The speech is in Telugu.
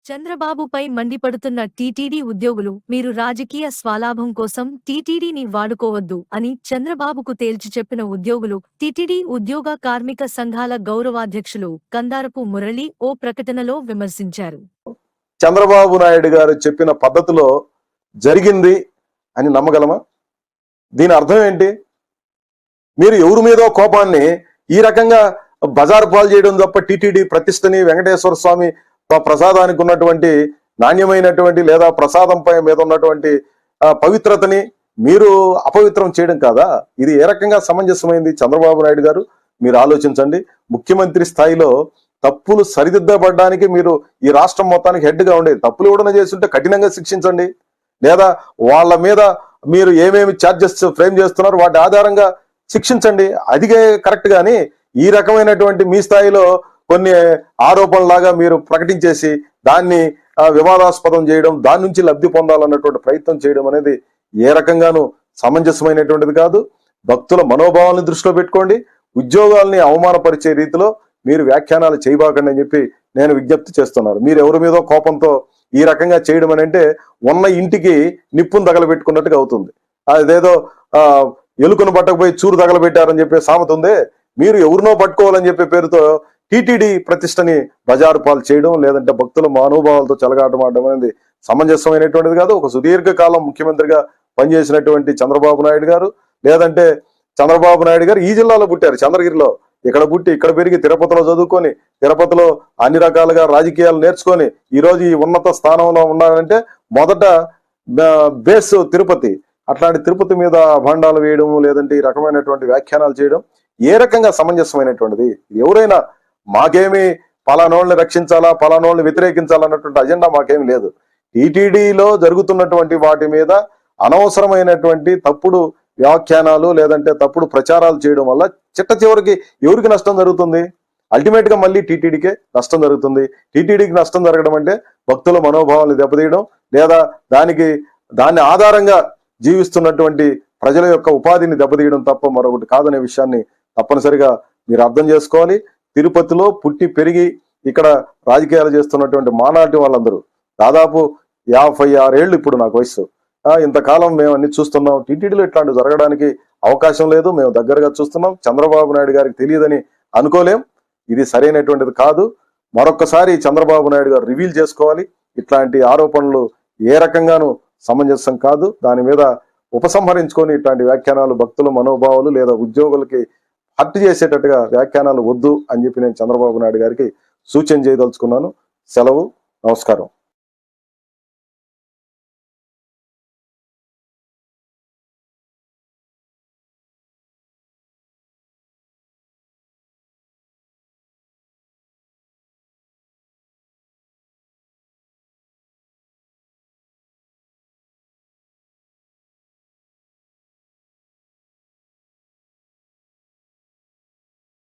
చంద్రబాబుపై మండిపడుతున్న టీటీడీ ఉద్యోగులు మీరు రాజకీయ స్వలాభం కోసం టీటీడీని వాడుకోవద్దు అని చంద్రబాబుకు తేల్చి చెప్పిన ఉద్యోగులు టీటీడీ ఉద్యోగ కార్మిక సంఘాల గౌరవాధ్యక్షులు కందారపు మురళి ఓ ప్రకటనలో విమర్శించారు. చంద్రబాబు నాయుడు గారు చెప్పిన పద్ధతిలో జరిగింది అని నమ్మగలమా? దీని అర్థం ఏంటి? మీరు ఎవరి మీదో కోపాన్ని ఈ రకంగా బజారు పాలు చేయడం తప్ప టీటీడీ ప్రతిష్టని, వెంకటేశ్వర స్వామి ప్రసాదానికి ఉన్నటువంటి నాణ్యమైనటువంటి లేదా ప్రసాదంపై మీద ఉన్నటువంటి పవిత్రతని మీరు అపవిత్రం చేయడం కాదా? ఇది ఏ రకంగా సమంజసమైంది? చంద్రబాబు నాయుడు గారు, మీరు ఆలోచించండి. ముఖ్యమంత్రి స్థాయిలో తప్పులు సరిదిద్దబడడానికి మీరు ఈ రాష్ట్రం మొత్తానికి హెడ్ గా ఉండేది. తప్పులు ఎవడన చేస్తుంటే కఠినంగా శిక్షించండి, లేదా వాళ్ళ మీద మీరు ఏమేమి ఛార్జెస్ ఫ్రేమ్ చేస్తున్నారు వాటి ఆధారంగా శిక్షించండి. అదిగే కరెక్ట్. గాని ఈ రకమైనటువంటి మీ స్థాయిలో కొన్ని ఆరోపణలాగా మీరు ప్రకటించేసి దాన్ని వివాదాస్పదం చేయడం, దాని నుంచి లబ్ధి పొందాలన్నటువంటి ప్రయత్నం చేయడం అనేది ఏ రకంగానూ సమంజసమైనటువంటిది కాదు. భక్తుల మనోభావాలను దృష్టిలో పెట్టుకోండి. ఉద్యోగాల్ని అవమానపరిచే రీతిలో మీరు వ్యాఖ్యానాలు చేయబాకండి అని చెప్పి నేను విజ్ఞప్తి చేస్తున్నాను. మీరు ఎవరి మీదో కోపంతో ఈ రకంగా చేయడం అని అంటే ఉన్న ఇంటికి నిప్పును తగలబెట్టుకున్నట్టుగా అవుతుంది. అదేదో ఎలుకను పట్టకపోయి చూరు తగలబెట్టారని చెప్పే సామెత ఉంది. మీరు ఎవరినో పట్టుకోవాలని చెప్పే పేరుతో టీటీడీ ప్రతిష్టని బజారు పాలు చేయడం, లేదంటే భక్తుల మనోభావాలతో చెలగాటమాడడం అనేది సమంజసమైనటువంటిది కాదు. ఒక సుదీర్ఘకాలం ముఖ్యమంత్రిగా పనిచేసినటువంటి చంద్రబాబు నాయుడు గారు, లేదంటే చంద్రబాబు నాయుడు గారు ఈ జిల్లాలో పుట్టారు, చంద్రగిరిలో. ఇక్కడ పుట్టి ఇక్కడ పెరిగి తిరుపతిలో చదువుకొని, తిరుపతిలో అన్ని రకాలుగా రాజకీయాలు నేర్చుకొని ఈరోజు ఈ ఉన్నత స్థానంలో ఉన్నారంటే మొదట బేస్ తిరుపతి. అట్లాంటి తిరుపతి మీద భాండాలు వేయడం, లేదంటే ఈ రకమైనటువంటి వ్యాఖ్యానాలు చేయడం ఏ రకంగా సమంజసమైనటువంటిది? ఎవరైనా మాకేమి పలానోళ్ళని రక్షించాలా, పలానోళ్ళని వ్యతిరేకించాలన్నటువంటి అజెండా మాకేమి లేదు. టీటీడీలో జరుగుతున్నటువంటి వాటి మీద అనవసరమైనటువంటి తప్పుడు వ్యాఖ్యానాలు, లేదంటే తప్పుడు ప్రచారాలు చేయడం వల్ల చిట్ట చివరికి ఎవరికి నష్టం జరుగుతుంది? అల్టిమేట్ గా మళ్ళీ టీటీడీకే నష్టం జరుగుతుంది. టీటీడీకి నష్టం జరగడం అంటే భక్తుల మనోభావాలను దెబ్బతీయడం, లేదా దాన్ని ఆధారంగా జీవిస్తున్నటువంటి ప్రజల యొక్క ఉపాధిని దెబ్బతీయడం తప్ప మరొకటి కాదనే విషయాన్ని తప్పనిసరిగా మీరు అర్థం చేసుకోవాలి. తిరుపతిలో పుట్టి పెరిగి ఇక్కడ రాజకీయాలు చేస్తున్నటువంటి మానాటి వాళ్ళందరూ దాదాపు 56 ఏళ్ళు ఇప్పుడు నాకు వయసు. ఇంతకాలం మేము అన్ని చూస్తున్నాం. టీటీడీలో ఇట్లాంటి జరగడానికి అవకాశం లేదు. మేము దగ్గరగా చూస్తున్నాం. చంద్రబాబు నాయుడు గారికి తెలియదని అనుకోలేం. ఇది సరైనటువంటిది కాదు. మరొక్కసారి చంద్రబాబు నాయుడు గారు రివీల్ చేసుకోవాలి. ఇట్లాంటి ఆరోపణలు ఏ రకంగానూ సమంజసం కాదు. దాని మీద ఉపసంహరించుకొని ఇట్లాంటి వ్యాఖ్యానాలు భక్తుల మనోభావాలు లేదా ఉద్యోగులకి హర్ట్ చేసేటట్టుగా వ్యాఖ్యానాలు వద్దు అని చెప్పి నేను చంద్రబాబు నాయుడు గారికి సూచన చేయదలుచుకున్నాను. సెలవు. నమస్కారం.